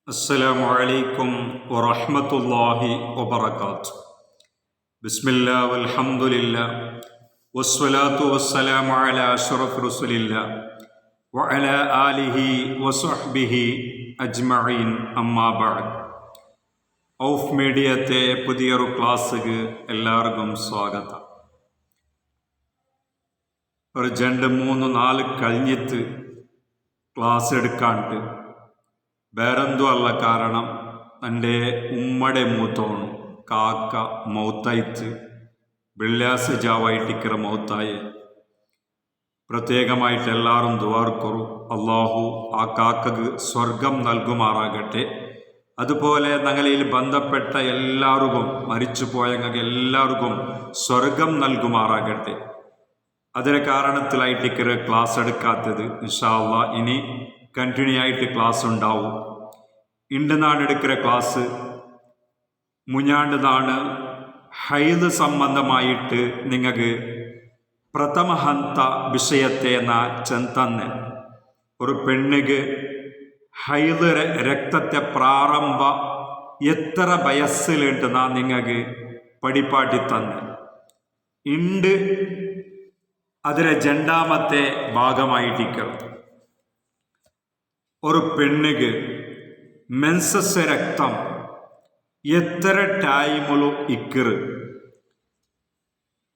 അസ്സലാമു അലൈക്കും വറഹ്മത്തുള്ളാഹി വബറകാതുഹു. ബിസ്മില്ലാ വൽഹംദുലില്ലാ വസ്സലാത്തു വസ്സലാമു അലാ അഷ്റഫി റസൂലില്ലാ വഅലാ ആലിഹി വസ്വഹ്ബിഹി അജ്മഈൻ. അമ്മാ ബഅദ്. ഔഫ് മീഡിയത്തെ പുതിയൊരു ക്ലാസ്സിക്ക് എല്ലാവർക്കും സ്വാഗതം. ഒരു 2-3-4 കഴിഞ്ഞിട്ട് ക്ലാസ് എടുക്കാണ്ട് വേറെന്തോ അല്ല, കാരണം എൻ്റെ ഉമ്മയുടെ മൂത്തോണു കാക്ക മൗത്തായിട്ട് വെള്ളിയാഴ്ച ജാവായിട്ടിക്കറ മൗത്തായി. പ്രത്യേകമായിട്ട് എല്ലാവരും ദുആർക്കൊറു. അള്ളാഹു ആ കാക്കക്ക് സ്വർഗം നൽകുമാറാകട്ടെ. അതുപോലെ ഞങ്ങളിൽ ബന്ധപ്പെട്ട എല്ലാവർക്കും, മരിച്ചു പോയങ്ങൾക്ക് എല്ലാവർക്കും സ്വർഗം നൽകുമാറാകട്ടെ. അതിന് കാരണത്തിലായിട്ടിക്കറ ക്ലാസ് എടുക്കാത്തത്. ഇൻഷാ അള്ളാ ഇനി കണ്ടിന്യൂ ആയിട്ട് ക്ലാസ് ഉണ്ടാവും. ഇണ്ട് നാട് എടുക്കുന്ന ക്ലാസ് മുഞ്ഞാണ്ട് നാണ് ഹൈദ് സംബന്ധമായിട്ട് നിങ്ങൾക്ക് പ്രഥമ ഹന്ത വിഷയത്തെ ചെന്തന്നെ. ഒരു പെണ്ണിക്ക് ഹൈദ് രക്തത്തെ പ്രാരംഭ എത്ര വയസ്സിലുണ്ട് നിങ്ങൾക്ക് പഠിപ്പാട്ടി തന്നെ ഇണ്ട്. അതിലെ 2ാമത്തെ ഭാഗമായിട്ടിരിക്കണം. ഒരു പെണ്ണിക്ക് മെൻസസ് രക്തം എത്ര ടൈമുളു ഇക്കറ്,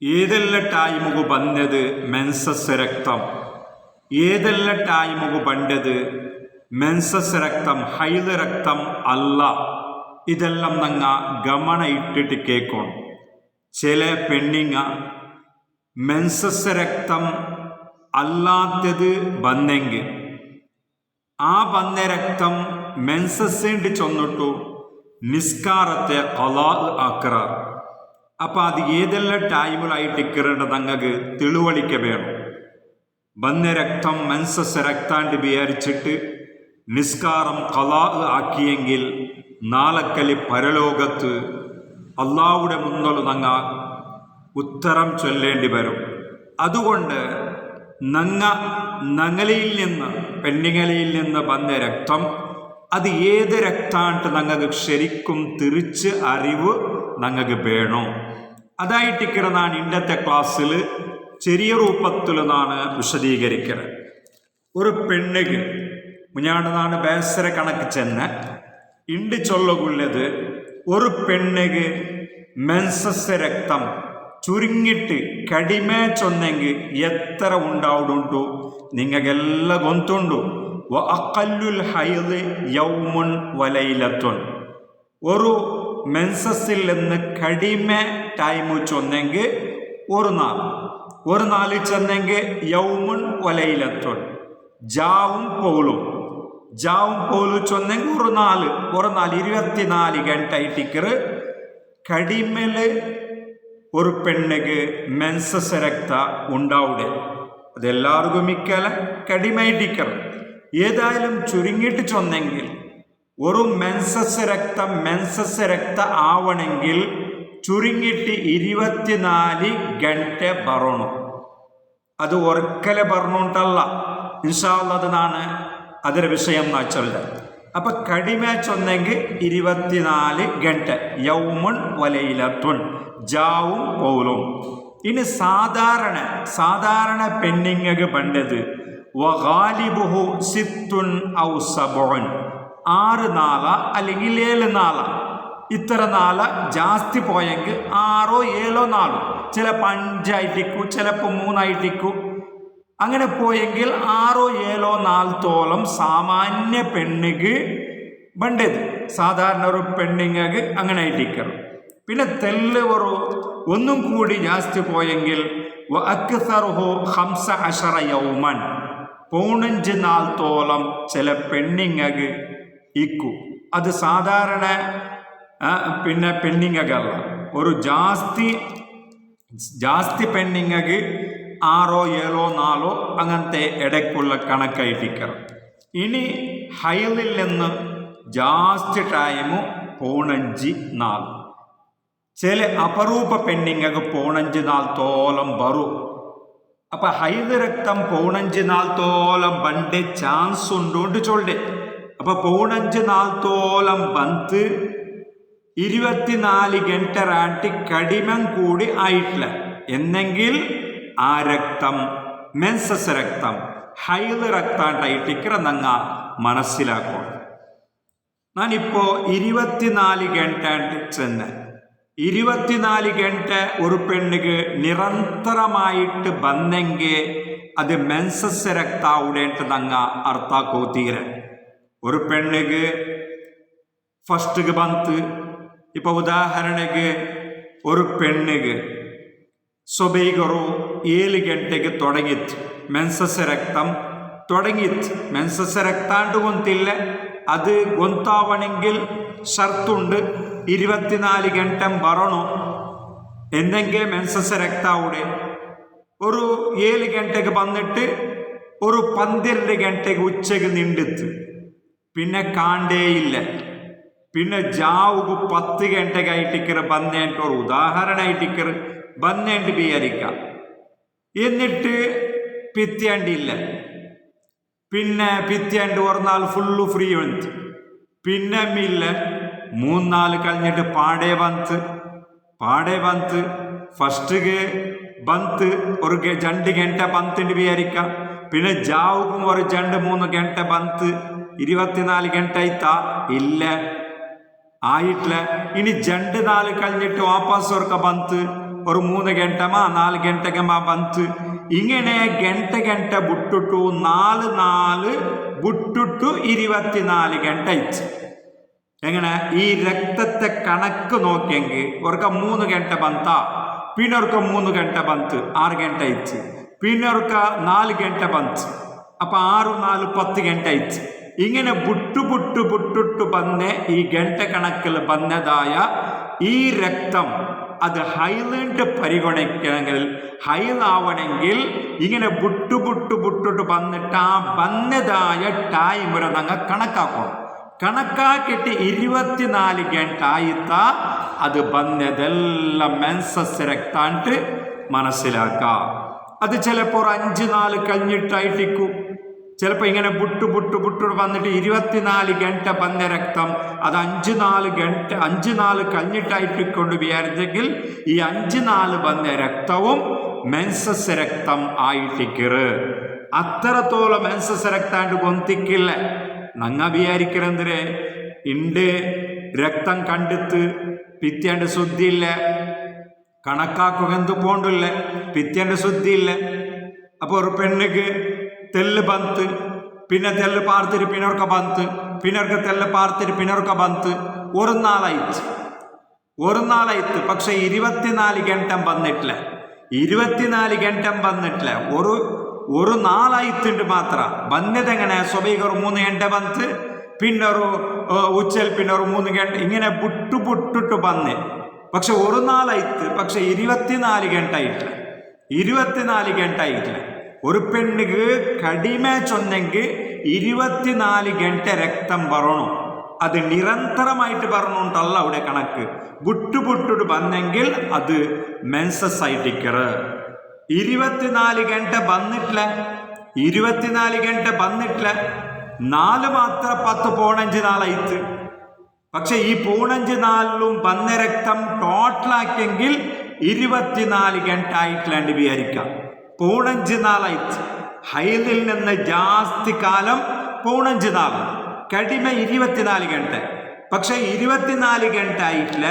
ഏതെല്ലാം ടൈമുകു ಬಂದത് മെൻസസ് രക്തം, ഏതെല്ലാം ടൈമുകു ಬಂದത് മെൻസസ് രക്തം, ഹൈദ് രക്തം അല്ല. ഇതെല്ലാം നങ്ങ ഗമന ഇട്ടിട്ട് കേൾക്കണം. ചില പെണ്ണിങ്ങ മെൻസസ് രക്തം അല്ലാത്തത് ಬಂದೆങ്കിൽ ആ വന്ന രക്തം മെൻസസിൻ്റെ ചൊന്നിട്ടു നിസ്കാരത്തെ ഖലാ ആക്കറാർ. അപ്പം അത് ഏതെല്ലാം ടൈമിലായിട്ട് ഇക്കറേണ്ടത് നിങ്ങൾക്ക് തെളിവളിക്ക വേണം. വന്ന രക്തം മെൻസസ് രക്താണ്ട് വിചാരിച്ചിട്ട് നിസ്കാരം ഖലാ ആക്കിയെങ്കിൽ നാളക്കലി പരലോകത്ത് അള്ളാഹുടെ മുന്നിൽ നിങ്ങൾ ഉത്തരം ചൊല്ലേണ്ടി വരും. അതുകൊണ്ട് ഞങ്ങളിൽ നിന്ന്, പെണ്ണുങ്ങളിൽ നിന്ന് വന്ന രക്തം അത് ഏത് രക്താണ്ട് ഞങ്ങൾക്ക് ശരിക്കും തിരിച്ച് അറിവ് ഞങ്ങൾക്ക് വേണം. അതായിട്ടിക്കണതാണ് ഇന്നത്തെ ക്ലാസ്സിൽ ചെറിയ രൂപത്തിൽ നാണ് വിശദീകരിക്കുന്നത്. ഒരു പെണ്ണുക്ക് മുഞ്ഞാണ്ടാണ് ബേസര കണക്ക് ചെന്ന് ഇണ്ട് ചൊല്ലുള്ളത്. ഒരു പെണ്ണുക്ക് മെൻസസ് രക്തം ചുരുങ്ങിട്ട് കടിമേ ചൊന്നെങ്കിൽ എത്ര ഉണ്ടാവുന്നുണ്ടു നിങ്ങൾക്കെല്ലാം ഗൊന്തുണ്ടു. അഖല്ലുൽ ഹൈദ് യൗമുൻ വലൈലത്തുൻ. ഒരു മെൻസസിൽ നിന്ന് കടിമേ ടൈം ചൊന്നെങ്കിൽ ഒരു നാല് ചെന്നെങ്കിൽ യൗമുൻ വലൈലത്തുൻ. ജാവും പോലും ചൊന്നെങ്കിൽ ഒരു നാല് 24 ഗಂಟೆ ആയിട്ടിക്കറ് കടിമേല് ഒരു പെണ്ണുക്ക് മെൻസസ് രക്ത ഉണ്ടാവുടെ. അതെല്ലാവർക്കും മിക്കല കടിമൈറ്റിക്കർ. ഏതായാലും ചുരുങ്ങിയിട്ട് ചൊന്നെങ്കിൽ ഒരു മെൻസസ് രക്ത ആവണമെങ്കിൽ ചുരുങ്ങിയിട്ട് 24 ഗಂಟೆ ബറണം. അത് ഒരിക്കലെ പറഞ്ഞുകൊണ്ടല്ല. ഇൻഷാ അല്ലാഹ് അതാണ് അതിൻ്റെ വിഷയം എന്ന് വെച്ചാൽ. അപ്പം കടിമേ ചൊന്നെങ്കിൽ 24 ഗಂಟೆ യൗമുൻ വലൈലത്തുൻ, ജാവും പോലും. ഇനി സാധാരണ പെണ്ണിങ്ങക്ക് പണ്ടത് വഗാലിബുഹു സിത്തുൻ ഔ സബഉൻ, 6 നാള അല്ലെങ്കിൽ 7 നാള. ഇത്ര നാള ജാസ്തി പോയെങ്കിൽ 6 7 നാളും, ചിലപ്പോൾ 5 ആയിട്ടിക്കു, ചിലപ്പോൾ 3 ആയിട്ടിക്കു. അങ്ങനെ പോയെങ്കിൽ 6 7 നാളത്തോളം സാമാന്യ പെണ്ണിക്ക് പണ്ടത്. സാധാരണ ഒരു പെണ്ണിങ്ങക്ക് അങ്ങനെ ആയിട്ടിക്കണം. പിന്നെ തെല്ല് ഒന്നും കൂടി ജാസ്തി പോയെങ്കിൽ അക്സറുഹു 15 യൗമൻ, 15 നാളത്തോളം ചില പെണ്ണിങ്ങക്ക് ഇക്കു. അത് സാധാരണ പിന്നെ പെണ്ണിങ്ങക്കല്ല. ഒരു ജാസ്തി പെണ്ണിങ്ങക്ക് 6 7 നാളോ അങ്ങനത്തെ ഇടയ്ക്കുള്ള കണക്കായിട്ടിക്കണം. ഇനി ഹൈദിൽ നിന്ന് ജാസ്തി ടൈമു 15 നാൾ. ചില അപരൂപ പെണ്ണിങ്ങക്ക് 15 നാളത്തോളം വരും. അപ്പം ഹൈദ് രക്തം 15 നാളത്തോളം ബണ്ടേ ചാൻസ് ഉണ്ടോണ്ട് ചൊല്ലേ. അപ്പൊ പೌണഞ്ച് നാൽത്തോളം ಬಂತು 24 ಗಂಟೆ ರಾಟಿ ಕಡಿಮೆ കൂടി ആയിട്ടില്ല എന്നെങ്കിൽ ആ രക്തം മെൻസസ് രക്തം ഹൈല് രക്താണ്ടായിട്ടിക്കറ നങ്ങ മനസ്സിലാക്കണം. ഞാനിപ്പോ 24 ಗಂಟೆ ചെന്ന് 24 ಗಂಟೆ ഒരു പെണ്ണിക്ക് നിരന്തരമായിട്ട് ಬಂದೆಂಗೆ അത് മെൻസസ് രക്താവുടേണ്ട നങ്ങ അർത്ഥാക്കോത്തീര. ഒരു പെണ്ണിക്ക് ഫസ്റ്റ് ಬಂತು. ഇപ്പൊ ഉദാഹരണക്ക് ഒരു പെണ്ണിക്ക് സ്വബൈകರು 7 ಗಂಟೆಗೆ തുടങ്ങിತ್ತು മെൻസസ് രക്തം തുടങ്ങിತ್ತು. മെൻസസ് രക്താണ്ട് ಗೊತ್ತಿಲ್ಲ, അത് ಗೊತ್ತಾവണമെങ്കിൽ ഷർത്തുണ്ട് 24 ಗಂಟೆ ಬರೋಣ എന്നെങ്കിൽ മെൻസസ് രക്താവുടെ. ഒരു 7 ಗಂಟೆಗೆ വന്നിട്ട് ഒരു 12 ಗಂಟೆಗೆ ഉച്ചക്ക് നിണ്ടിത്ത് പിന്നെ കാണ്ടേയില്ല. പിന്നെ ജാവുക 10 ಗಂಟೆಗೆ ആയിട്ടിക്കറ് ബന്നേണ്ട ഒരു ഉദാഹരണമായിട്ടിക്കറ് ബന്നേണ്ട് വിചാരിക്കാം. എന്നിട്ട് പിത്തേണ്ടില്ല. പിന്നെ പിത്തേണ്ട് ഒരു നാൾ ഫുള്ള് ഫ്രീ വന്നു. പിന്നെ ഇല്ല 3-4 കഴിഞ്ഞിട്ട് പാടേ ಬಂತು ഫസ്റ്റിಗೆ ಬಂತು ഒരു 2 ಗಂಟೆ ಬಂತು വിചാരിക്കാം. പിന്നെ ജാവുകും ഒരു 2-3 ಗಂಟೆ ಬಂತು. 24 ಗಂಟೆ ആയിത്താ? ഇല്ല, ആയിട്ടില്ല. ഇനി 2-4 കഴിഞ്ഞിട്ട് വാപ്പസ് ഒരുക്ക ಬಂತು ഒരു 3 ಗಂಟೆമാ 4 ಗಂಟೆಗೆ ಬಂತು. ഇങ്ങനെ ഗಂಟೆ ബുട്ടിട്ടു 4 ബുട്ടിട്ടു 24 ಗಂಟೆ ആയിച്ചു. എങ്ങനെ ഈ രക്തത്തെ കണക്ക് നോക്കിയെങ്കിൽ ഒരുക്ക 3 ಗಂಟೆ ಬಂತಾ, പിന്നെ ഒരുക്ക 3 ಗಂಟೆ ಬಂತು 6 ಗಂಟೆ ആയിച്ചു. പിന്നെ ഒരുക്ക 4 ಗಂಟೆ ಬಂತು, അപ്പൊ 6-4 10 ಗಂಟೆ ആയിച്ചു. ഇങ്ങനെ ബുട്ടിട്ടു ബന്നെ ഈ ഗಂಟೆ കണക്കിൽ ബന്നതായ ഈ രക്തം അത് ഹൈലിന്റെ പരിഗണിക്കണമെങ്കിൽ ഹൈലാവണമെങ്കിൽ ഇങ്ങനെ ബുട്ടിട്ടു ബന്നിട്ട് ആ ബന്നതായ ടൈം വരെ ഞങ്ങൾ കണക്കാക്കണം. കണക്കാക്കിയിട്ട് 24 ಗಂಟೆ ആയിത്താ അത് ബന്നതെല്ലാം മെൻസസ് രക്താണ്ട് മനസ്സിലാക്കാം. അത് ചിലപ്പോൾ 5-4 കഴിഞ്ഞിട്ടായിട്ടിരിക്കും. ചിലപ്പോൾ ഇങ്ങനെ ബുട്ടു വന്നിട്ട് 24 ಗಂಟೆ ബന്ന രക്തം അത് 5-4 കഴിഞ്ഞിട്ടായിട്ടിക്കൊണ്ട് വിചാരിച്ചെങ്കിൽ ഈ 5-4 ബന്ന രക്തവും മെൻസസ് രക്തം ആയിട്ടിക്കറ്. അത്രത്തോളം മെൻസസ് രക്താണ്ട് ഗൊന്തിക്കില്ല. നങ്ങ വിചാരിക്കരെന്തിരെ ഇണ്ട് രക്തം കണ്ടെത്ത് പിത്തേണ്ട ശുദ്ധിയില്ല, കണക്കാക്കുക എന്ത് പോണ്ടില്ല, പിത്തേണ്ട ശുദ്ധിയില്ല. അപ്പോൾ ഒരു പെണ്ണിക്ക് തെല്ല് ಬಂತು, പിന്നെ തെല്ല് പാർത്തിട്ട് പിന്നൊർക്ക ಬಂತು, പിന്നൊർക്ക തെല്ല് പാർത്തിട്ട് പിന്നൊർക്ക ಬಂತು. ഒരു നാളായിട്ട് പക്ഷെ 24 ಗಂಟೆ വന്നിട്ടില്ല. 24 ಗಂಟೆ വന്നിട്ടില്ല. ഒരു നാളായിട്ടുണ്ട് മാത്രം. വന്നതെങ്ങനെ സ്വബൈക ഒരു 3 ಗಂಟೆ ಬಂತು, പിന്നൊരു ഉച്ചൽ പിന്നെ ഒരു 3 ಗಂಟೆ ഇങ്ങനെ ബുട്ടിട്ട് വന്ന്. പക്ഷെ ഒരു നാളായിട്ട് പക്ഷെ 24 ಗಂಟೆ ആയിട്ടില്ല. 24 ಗಂಟೆ ആയിട്ടില്ല. ഒരു പെണ്ണിക്ക് കടിമ ചൊന്നെങ്കിൽ 24 ಗಂಟೆ രക്തം വരണം. അത് നിരന്തരമായിട്ട് പറഞ്ഞുകൊണ്ടല്ല അവിടെ കണക്ക്. ബുട്ടിട്ട് വന്നെങ്കിൽ അത് മെൻസസ് ആയിട്ടിക്കറ്. 24 ಗಂಟೆ വന്നിട്ടില്ല. 24 ಗಂಟೆ വന്നിട്ടില്ല. 4 മാത്രം 10-15 നാളായിട്ട്. പക്ഷെ ഈ 15 നാളിലും വന്ന രക്തം ടോട്ടലാക്കിയെങ്കിൽ 24 ಗಂಟೆ ആയിട്ടില്ലാണ്ട് വിചാരിക്കാം. 15 നാളായിട്ട്. ഹൈലിൽ നിന്ന് ജാസ്തി കാലം 15 നാൾ, കടിമ 24 ಗಂಟೆ. പക്ഷെ 24 ಗಂಟೆ ആയിട്ടില്ല,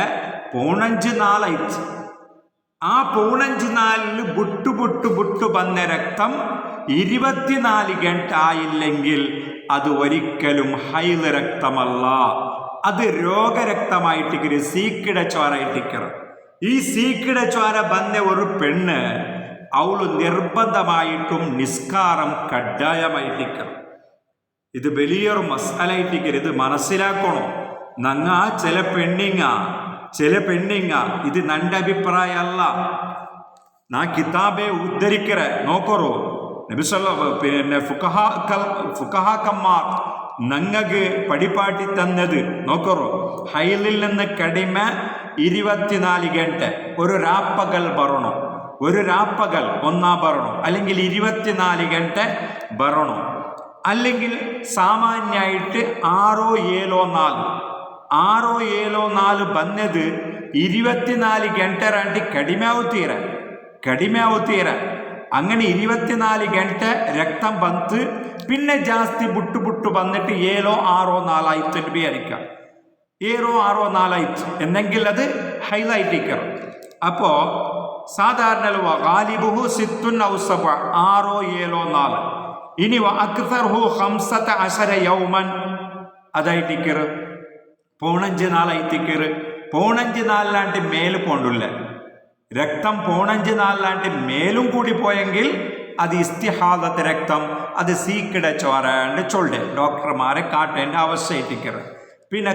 15 നാളായിട്ട്. ആ 15 നാളിൽ ബുട്ടു വന്ന രക്തം 24 ಗಂಟೆ ആയില്ലെങ്കിൽ അത് ഒരിക്കലും ഹൈല് രക്തമല്ല. അത് രോഗരക്തമായിട്ടിക്കറ്, സീക്കിട ചോരായിട്ടിക്കറ്. ഈ സീക്കിട ചോര വന്ന ഒരു പെണ്ണ് അവള് നിർബന്ധമായിട്ടും നിസ്കാരം കഡ്ഡായമായിട്ടിക്കണം. ഇത് വലിയൊരു മസാലയിട്ടിക്കര്. ഇത് മനസ്സിലാക്കണം. നങ്ങ ചില പെണ്ണിങ്ങ ഇത് നന്റെ അഭിപ്രായ അല്ല. നാ കിതാബെ ഉദ്ധരിക്കറ നോക്കറോ. നബിസല്ല പിന്നെ ഫുഖഹാക്കന്മാർ നങ്ങക്ക് പടിപാട്ടി തന്നത് നോക്കറോ. ഹൈലിൽ നിന്ന് കടിമ 24 ಗಂಟೆ ഒരു രാപ്പകൽ വരണം. ഒരു രാപ്പകൽ ഒന്നാ വരണം, അല്ലെങ്കിൽ 24 ಗಂಟೆ വരണം. അല്ലെങ്കിൽ സാമാന്യമായിട്ട് 6-7-4 ಬಂದದ್ದು 24 ಗಂಟೆ ರಂಟಿ ಕಡಿಮೆ ಆಗುತ್ತೀರ അങ്ങനെ 24 ಗಂಟೆ രക്തം ಬಂತು പിന്നെ ಜಾಸ್ತಿ ബുട്ട് വന്നിട്ട് 7-6-4 ആയിട്ട് വിചാരിക്കാം 7-6-4 ആയിട്ട് എന്നെങ്കിൽ അത് ഹൈലൈറ്റിക്കർ. അപ്പോൾ സാധാരണ ഗാലിബുഹു 6-7-4 ഇനി അക്തർഹു 15 യൗമൻ അതായിട്ടിക്കർ 14 ആയിട്ടിക്കർ 14 ലാണ്ട് മേല് പോണ്ടില്ല രക്തം 14 ലാണ്ട് മേലും കൂടി പോയെങ്കിൽ അത് ഇസ്തിഹാദത്ത് രക്തം, അത് സീക്കിട ചോരാണ്ട് ചൊല്ലെ ഡോക്ടർമാരെ കാട്ടേണ്ട ആവശ്യമായിട്ടിക്കർ. പിന്നെ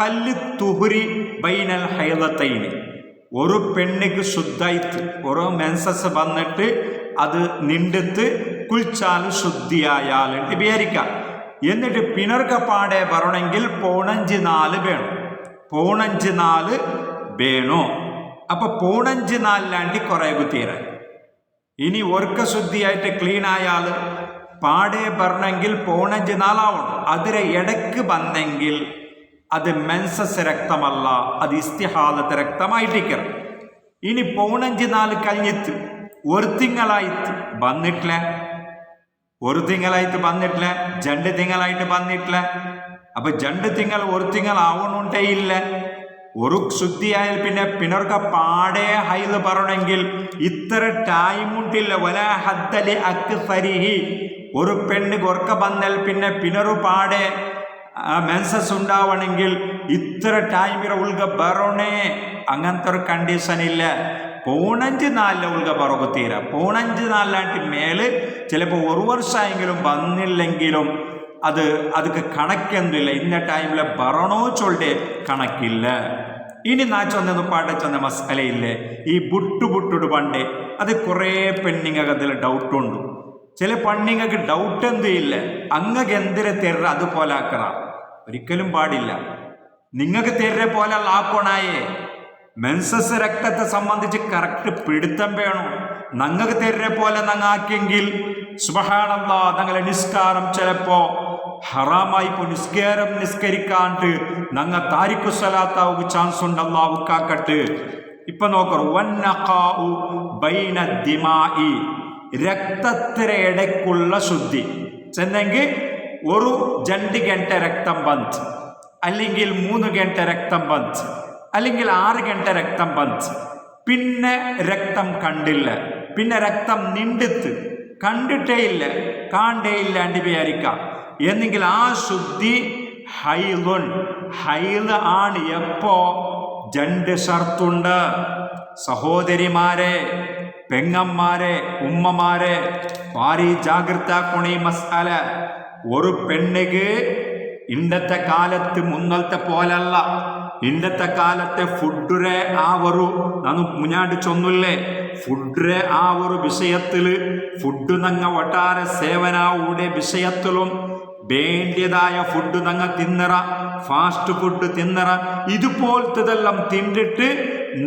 കല്ല് തുഹുരി ബൈനൽ ഹൈലത്തൈന് ഒരു പെണ്ണിക്ക് ശുദ്ധായിട്ട് ഒരു മെൻസസ് വന്നിട്ട് അത് നിണ്ടെത്ത് കുളിച്ചാൽ ശുദ്ധിയായാലുണ്ട് വിചാരിക്കാം. എന്നിട്ട് പിണർക്കപ്പാടെ വരണമെങ്കിൽ 14 വേണം 14 വേണോ. അപ്പൊ 14 ലാണ്ടി കുറേ കുത്തീരാൻ. ഇനി ഒർക്ക ശുദ്ധിയായിട്ട് ക്ലീൻ ആയാൽ പാടെ വരണമെങ്കിൽ 14 ആവണം. അതിരെ ഇടയ്ക്ക് വന്നെങ്കിൽ അത് മെൻസസ് രക്തമല്ല, അത് ഇസ്തിഹാദത്ത് രക്തമായിട്ടിക്കർ. ഇനി 14 കഴിഞ്ഞിട്ട് ഒരു തിങ്കളായിട്ട് വന്നിട്ടില്ല, ഒരു തിങ്കളായിട്ട് വന്നിട്ടില്ല, 2 തിങ്കളായിട്ട് വന്നിട്ടില്ല. അപ്പൊ 2 തിങ്കൾ ഒരു തിങ്കൾ ആവണുണ്ടേ ഇല്ല. ഒരു ശുദ്ധിയായാൽ പിന്നെ പിണർക്ക പാടെ ഹൈദ് പറയണമെങ്കിൽ ഇത്ര ടൈം ഉണ്ടില്ല. വല ഹദ്ദലി അക്സരിഹി ഒരു പെണ്ണ് ഉറക്ക വന്നാൽ പിന്നെ പിണറു പാടെ മെൻസസ് ഉണ്ടാവണമെങ്കിൽ ഇത്ര ടൈമിര ഉൾഗ ബറോണേ. അങ്ങനത്തെ ഒരു കണ്ടീഷൻ ഇല്ല. 14 ഉൾഗ പറകുത്തീര 14 മേല് ചിലപ്പോൾ ഒരു വർഷമെങ്കിലും വന്നില്ലെങ്കിലും ಅದಕ್ಕೆ ಕಣಕ್ಕೆಂದಿಲ್ಲ. ಇನ್ನ ಟೈಮ್ಲೆ ಬರೋಣೋ ಚೊಲ್ಡೆ ಕಣಕ್ಕಿಲ್ಲ. ഇനി നാ ചൊന്നു പാട്ട ചൊന്ന മസാലയില്ലേ ഈ ബുട്ടുട് പണ്ടേ അത് കുറേ പെണ്ണിങ്ങകത്തിൽ ഡൗട്ടുണ്ട്. ചില പെണ്ണിങ്ങൾക്ക് ഡൗട്ട് എന്തും ഇല്ല, അങ്ങക്ക് എന്തിനെ തെര അതുപോലെ ആക്കറ ഒരിക്കലും പാടില്ല. നിങ്ങൾക്ക് തെര പോലെ ആക്കണായേ മെൻസസ് രക്തത്തെ സംബന്ധിച്ച് കറക്റ്റ് പിടുത്തം വേണം. ഞങ്ങൾക്ക് തെര പോലെ ഞങ്ങൾ ആക്കിയെങ്കിൽ സുബ്ഹാനല്ലാഹ് ഞങ്ങളെ നിസ്കാരം ചിലപ്പോ ഹറാമായി നിസ്കരിക്കാണ്ട് ഞങ്ങൾ താരിഖു സ്വലാത്താവുക ചാൻസ് ഉണ്ട്. അല്ലാഹു കാക്കട്ടെ. ഇപ്പൊ നോക്കൂ, വന്നഖാഉ ബൈന ദിമായി രക്തത്തിൻ്റെ ഇടയ്ക്കുള്ള ശുദ്ധി ചെന്നെങ്കിൽ ഒരു 2 ಗಂಟೆ രക്തം ಬಂತು, അല്ലെങ്കിൽ 3 ಗಂಟೆ രക്തം ಬಂತು, അല്ലെങ്കിൽ 6 ಗಂಟೆ രക്തം ಬಂತು. പിന്നെ രക്തം കണ്ടില്ല, പിന്നെ രക്തം നിണ്ടെത്ത് കണ്ടിട്ടേ ഇല്ല, കാണ്ടേ ഇല്ല എന്ന് വിചാരിക്കാം. എന്നെങ്കിൽ ആ ശുദ്ധി ഹൈദ് ആണ്. എപ്പോ 2 ഷർത്തുണ്ട്. സഹോദരിമാരെ, പെങ്ങന്മാരെ, ഉമ്മമാരെ ഭാരി ജാഗ്രത കൊണി മസാല. ഒരു പെണ്ണിക്ക് ഇന്നത്തെ കാലത്ത് മുന്നത്തെ പോലല്ല. ഇന്നത്തെ കാലത്തെ ഫുഡ്രെ ആ ഒരു ನಾನು മുന്നാടി ചൊന്നില്ലേ ഫുഡ്രെ ആ ഒരു വിഷയത്തിൽ ഫുഡ് നങ്ങ ഒട്ടാരെ സേവനയുടെ വിഷയത്തിലും വേണ്ടിയതായ ഫുഡ് നങ്ങ തിന്നറ, ഫാസ്റ്റ് ഫുഡ് തിന്നറ. ഇതുപോലത്തതെല്ലാം തിന്നിട്ട്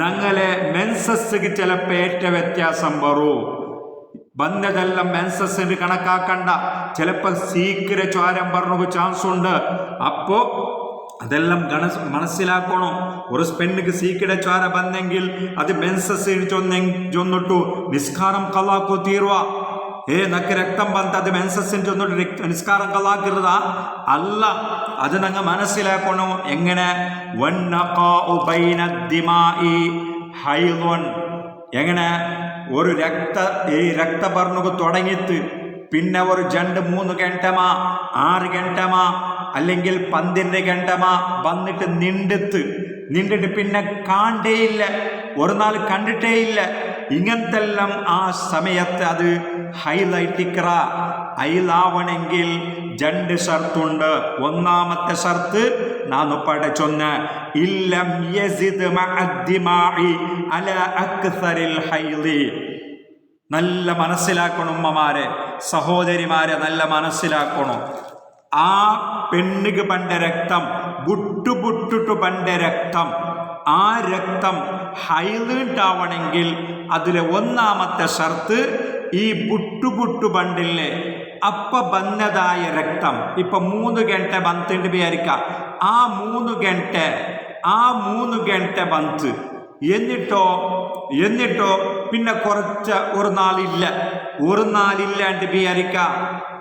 ഞങ്ങളെ മെൻസസ്സിന് ചിലപ്പോൾ ഏറ്റ വ്യത്യാസം വരും. ಬಂದದೆല്ലാം ಮೆನ್ಸಸ್ ಕಣಕಾಕಂಡ ചിലപ്പോൾ സീക്കിര ചോരം പറഞ്ഞ ചാൻസ് ഉണ്ട്. അപ്പോൾ അതെല്ലാം മനസ്സിലാക്കണം. ഒരു പെണ്ണിക്ക് സീക്കിട ചോര ಬಂದೆങ്കിൽ അത് ಮೆನ್ಸಸ್ ചൊന്നിട്ടു നിസ്കാരം കലാക്കോ തീർവ. നക്ക് രക്തം ಬಂತ അത് ಮೆನ್ಸಸ್ ചൊന്നിട്ട് നിസ്കാരം കലാക്കിറത അല്ല. അത് ഞങ്ങൾ മനസ്സിലാക്കണം. എങ്ങനെ വന്നഖാഉ ബൈന ദിമായി ഹൈദുൻ, എങ്ങനെ ഒരു ഈ രക്തപർണുക്ക് തുടങ്ങിയിട്ട് പിന്നെ ഒരു 2-3 ಗಂಟೆമാ 6 ಗಂಟೆമാ അല്ലെങ്കിൽ 12 ಗಂಟೆമാ വന്നിട്ട് നിണ്ടിട്ട് പിന്നെ കാണ്ടേയില്ല, ഒരു നാൾ കണ്ടിട്ടേ ഇല്ല. ഇങ്ങനത്തെല്ലാം ആ സമയത്ത് അത് ഹൈലൈറ്റിക്കറ. ഹൈലാവണമെങ്കിൽ 2 ഷർത്തുണ്ട്. ഒന്നാമത്തെ ഷർത്ത് ನಾನು പഠിച്ചൊന്ന ഇല്ലം യസിദ് മഅദ്ദിമായി അല അക്സറിൽ ഹൈദി. നല്ല മനസ്സിലാക്കണം ഉമ്മമാരെ, സഹോദരിമാരെ, നല്ല മനസ്സിലാക്കണം. ആ പെണ്ണിക്ക് പണ്ട രക്തം ബുട്ടുട്ട് പണ്ട രക്തം, ആ രക്തം ഹൈദാവണമെങ്കിൽ അതിലെ ഒന്നാമത്തെ ഷർത്ത് ഈ ബുട്ടു പണ്ടില്ലേ അപ്പ ബന്നതായ രക്തം ഇപ്പൊ 3 ഗಂಟೆ ಬಂತು വിചാരിക്ക. ആ 3 ഗಂಟೆ ಬಂತು. എന്നിട്ടോ പിന്നെ ഒരു നാളില്ലാണ്ട് വിചാരിക്ക.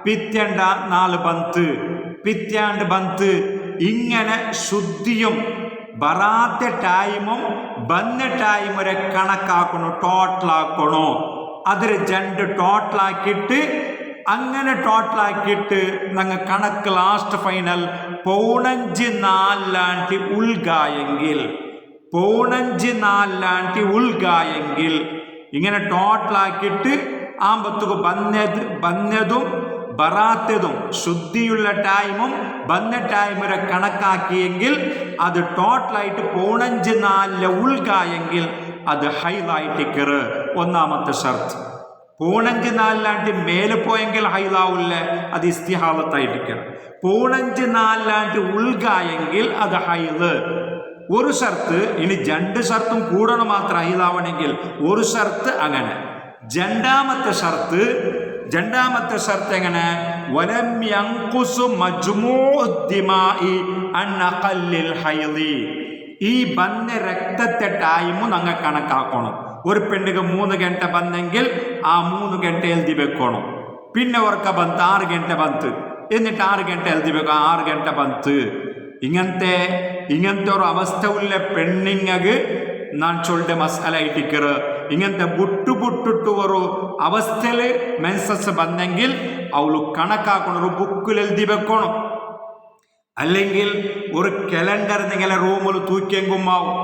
പിറ്റേണ്ട നാള് പിറ്റാണ്ട് ಬಂತು. ഇങ്ങനെ ശുദ്ധിയും ബറാത്ത ടൈമും ബന്ന ടൈം വരെ കണക്കാക്കണോ, ടോട്ടലാക്കണോ. അതിൽ 2 ടോട്ടലാക്കിയിട്ട് അങ്ങനെ ടോട്ടലാക്കിയിട്ട് ഞങ്ങൾ കണക്ക് ലാസ്റ്റ് ഫൈനൽ 4 ഉൾഗായെങ്കിൽ ഇങ്ങനെ ടോട്ടലാക്കിയിട്ട് ആമ്പത്തുക്ക് ബന്നതും ബറാത്തതും ശുദ്ധിയുള്ള ടൈമും ബന്ന ടൈം വരെ കണക്കാക്കിയെങ്കിൽ അത് ടോട്ടലായിട്ട് 4 ഉൾഗായെങ്കിൽ അത് ഹൈലായിട്ടിക്കറ്. ഒന്നാമത്തെ ഷർത്ത്. 4 മേലെ പോയെങ്കിൽ ഹൈലാവില്ല, അത് ഇസ്തിഹാലത്തായിട്ടിക്കറ്. 4 ഉൾഗായെങ്കിൽ അത് ഹൈല്. ഒരു ഷർത്ത്. ഇനി 2 ഷർത്തും കൂടണം മാത്രം ഹൈലാവണമെങ്കിൽ ഒരു ഷർത്ത്. അങ്ങനെ രണ്ടാമത്തെ ഷർത്ത് എങ്ങനെ? വലം യൻഖുസു മജ്മൂഉ ദിമാഇ അൻ അഖല്ലിൽ ഹൈളി. ഈ ബന്ന രക്തത്തെ ടൈം ഞങ്ങൾ കണക്കാക്കണം. ഒരു പെണ്ണിಗೆ 3 ಗಂಟೆ ಬಂದೆങ്കിൽ ആ 3 ಗಂಟೆ എഴുതി വെക്കണം. പിന്നെ ഓർക്ക ಬಂತು 6 ಗಂಟೆ ಬಂತು. എന്നിട്ട് 6 ಗಂಟೆ എഴുതി വെക്കണം. 6 ಗಂಟೆ ಬಂತು. ഇങ്ങനത്തെ ഒരു അവസ്ഥ ഉള്ള പെണ്ണിങ്ങക്ക് ഞാൻ ചൊല്ലിയ മസാല ഇട്ടിക്കറ്. ഇങ്ങനത്തെ ബുട്ടിട്ട് ഒരു അവസ്ഥയിൽ മെൻസസ് ಬಂದೆങ്കിൽ അവള് കണക്കാക്കണം. ഒരു ബുക്കിൽ എഴുതി വെക്കണം. അല്ലെങ്കിൽ ഒരു കലണ്ടർ നിങ്ങളെ റൂമിൽ തൂക്കിയെങ്കുമാവും.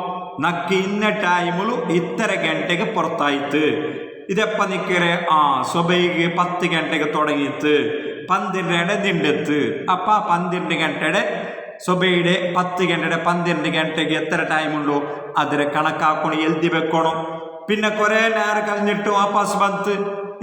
നക്ക് ഇന്ന ടൈമില് ഇത്ര ഗಂಟೆಗೆ പുറത്തായിട്ട്. ഇതെപ്പ നിക്കറെ? സുബൈക്ക് 10 ಗಂಟೆಗೆ തുടങ്ങിയിട്ട് 12 നിണ്ടെത്ത്. അപ്പ 12 ಗಂಟೆയുടെ സുബൈയുടെ 10 ಗಂಟೆയുടെ 12 ಗಂಟೆಗೆ എത്ര ടൈമുണ്ടോ അതിരെ കണക്കാക്കണം, എഴുതി വെക്കണം. പിന്നെ കുറെ നേരം കഴിഞ്ഞിട്ട് വാപ്പസ് ಬಂತು.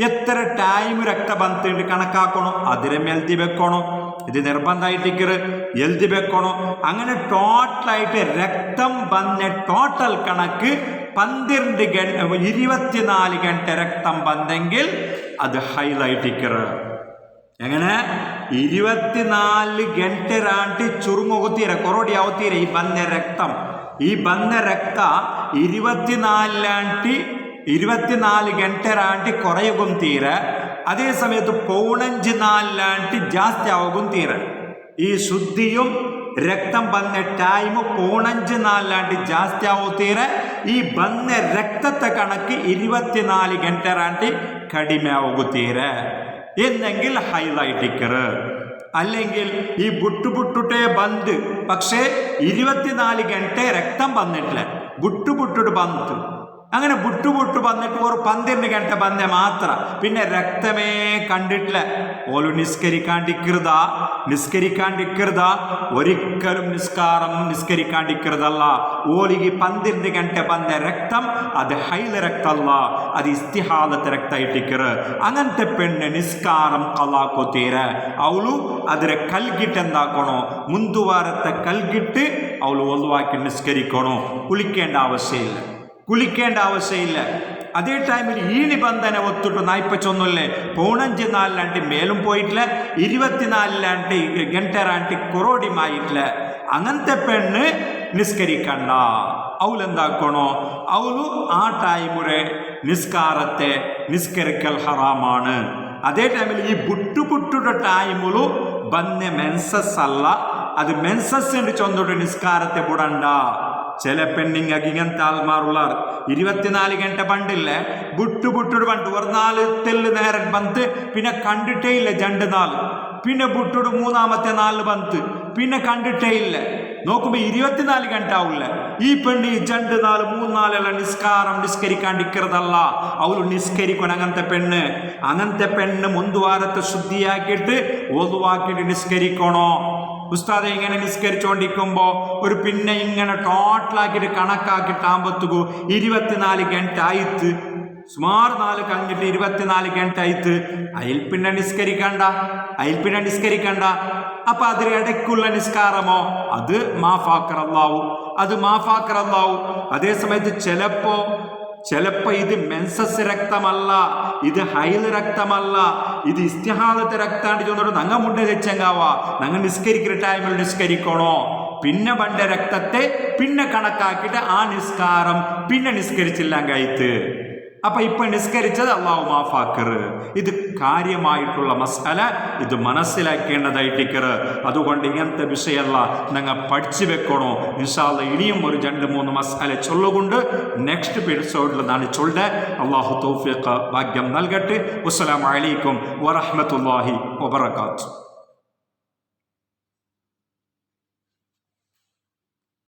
എത്ര ടൈം രക്ത ಬಂತು കണക്കാക്കണം, അതിരെ എഴുതി വെക്കണം. ഇത് നിർബന്ധമായിട്ടിക്കറ് എഴുതി വെക്കണം. അങ്ങനെ ടോട്ടലായിട്ട് രക്തം വന്ന ടോട്ടൽ കണക്ക് 24 ಗಂಟೆ രക്തം വന്നെങ്കിൽ അത് ഹൈലൈറ്റിക്കറ്. എങ്ങനെ? 24 ಗಂಟೆ ರಾಂಟಿ ಚುರುಮುಗುತ್ತೀರ, ಕೊರಡಿ ಯಾವತ್ತೀರ ಈ ಬಂದ ರಕ್ತಂ. ಈ ಬಂದ ರಕ್ತ 24 ಗಂಟೆ ರಾಂಟಿ ಕೊರೆಯುಗುಂ ತೀರ. അതേ സമയത്ത് 4 ജാസ്തി ആകും തീര. ഈ ശുദ്ധിയും രക്തം വന്ന ടൈം 4 ജാസ്തി ആവും തീര. ഈ വന്ന രക്തത്തെ കണക്ക് 24 ಗಂಟೆ ರಾಂಟಿ കടിമೆ ആകും തീര എന്നെങ്കിൽ ഹൈലൈറ്റിക്കറ്. അല്ലെങ്കിൽ ഈ ബുട്ടുട്ടേ ബന്ദ്, പക്ഷേ 24 ಗಂಟೆ രക്തം വന്നിട്ടില്ല, ബുട്ടുട്ട് ബന്ദ്. അങ്ങനെ ബുട്ടു വന്നിട്ട് ഒരു 12 ಗಂಟೆ ಬಂದೆ മാത്ര, പിന്നെ രക്തമേ കണ്ടിട്ടില്ല. ഓല് നിസ്കരിക്കാണ്ടിക്കരുത ഒരിക്കലും നിസ്കരിക്കാണ്ടിക്കരുതല്ല. ഓലിಗೆ 12 ಗಂಟೆ ಬಂದ രക്തം അത് ഹൈല രക്തല്ല, അത് ഇസ്തിഹാലത്തെ രക്ത ഇട്ടിക്കറ്. അങ്ങനത്തെ പെണ്ണ് നിസ്കാരം കലാക്കൊത്തീര. അവಳು ಅದರ ಕಲ್ಗಿಟ್ಟು എന്താക്കണോ? ಮುಂದುವಾರത്തെ ಕಲ್ಗಿಟ್ಟು ಅವಳು ಒಲುವಾಕಿ ನಿಸ್ಕರಿക്കണോ. കുളിക്കേണ്ട ആവശ്യമില്ല. അതേ ടൈമിൽ ഈ നിബന്ധന ഒത്തിട്ട് നായിപ്പച്ചൊന്നുമില്ലേ? 4 മേലും പോയിട്ടില്ല, 24 ಗಂಟೆ ರಾಂಟಿ കൊറോടിമായിട്ടില്ല. അങ്ങനത്തെ പെണ്ണ് നിസ്കരിക്കണ്ട. അവളെന്താക്കണോ? അവള് ആ ടൈമുരെ നിസ്കരിക്കൽ ഹറാമാണ്. അതേ ടൈമിൽ ഈ ബുട്ടുടെ ടൈമില് ಬಂದ ಮೆನ್ಸಸ್ ಅಲ್ಲ, ಅದು ಮೆನ್ಸಸ್ ಎಂದು ಚೊಂದೊಟ್ಟು ನಿಸ್ಕಾರತೆ ಬಿಡಂಡ. ചില പെണ്ണിങ്ങക്ക് ഇങ്ങനത്തെ ആൾമാരുള്ളാർ 24 ಗಂಟೆ പണ്ടില്ലേ, ബുട്ടു പണ്ട് ഒരു 4 തെല്ല് നേരം ബന്ത്, പിന്നെ കണ്ടിട്ടേ ഇല്ല 2 നാൾ, പിന്നെ ബുട്ടുട് 3-ാമത്തെ നാളിൽ ബന്ത്, പിന്നെ കണ്ടിട്ടേ ഇല്ല. നോക്കുമ്പോ 24 ಗಂಟೆ ആവില്ല. ഈ പെണ്ണ് 2 നാൾ 3 നാളെല്ലാം നിസ്കരിക്കാണ്ടിരിക്കരുതല്ല, അവള് നിസ്കരിക്കണം. അങ്ങനത്തെ പെണ്ണ് മുന്തുവാരത്തെ ശുദ്ധിയാക്കിയിട്ട് ഒതുവാക്കിയിട്ട് നിസ്കരിക്കണോ. ഉസ്താദെ ഇങ്ങനെ നിസ്കരിച്ചുകൊണ്ടിരിക്കുമ്പോ ഒരു പിന്നെ ഇങ്ങനെ ടോട്ടലാക്കിയിട്ട് കണക്കാക്കിട്ടാകുമ്പോഴത്തേക്കും 24 ಗಂಟೆ ആയിട്ട്, സുമാർ 4 കഴിഞ്ഞിട്ട് 24 ಗಂಟೆ ആയിട്ട്, അതിൽ പിന്നെ നിസ്കരിക്കണ്ട. അപ്പൊ അതിന് ഇടയ്ക്കുള്ള നിസ്കാരമോ അത് മാഫാക്കറല്ലാവൂ. അതേ സമയത്ത് ചിലപ്പോ ഇത് മെൻസസ് രക്തമല്ല, ഇത് ഹൈദ് രക്തമല്ല, ഇത് ഇസ്തിഹാദത്തെ രക്താണ്ട് ചൊന്നിട്ട് നങ്ങ മുണ്ട തെച്ചങ്കാവാ, നങ്ങ നിസ്കരിക്കുന്ന ടൈമിൽ നിസ്കരിക്കണോ, പിന്നെ പണ്ട രക്തത്തെ പിന്നെ കണക്കാക്കിയിട്ട് ആ നിസ്കാരം പിന്നെ നിസ്കരിച്ചില്ലാങ്കായിത്ത്. അപ്പൊ ഇപ്പൊ നിസ്കരിച്ചത് അള്ളാഹു മാഫാക്കറ്. ഇത് കാര്യമായിട്ടുള്ള മസ്അല, ഇത് മനസ്സിലാക്കേണ്ടതായിട്ടിക്കറ്. അതുകൊണ്ട് ഇങ്ങനത്തെ വിഷയമല്ല നിങ്ങൾ പഠിച്ചു വെക്കണോ. ഇൻഷാ അല്ലാഹ് ഇനിയും ഒരു 2-3 മസ്അല ചൊല്ലുകൊണ്ട് നെക്സ്റ്റ് എപ്പിസോഡിൽ നാണ് ചൊല്ലുക. അള്ളാഹു തൗഫീഖ് ഭാഗ്യം നൽകട്ടെ. അസ്സലാമു അലൈക്കും വറഹ്മത്തുള്ളാഹി വബറകാതുഹു.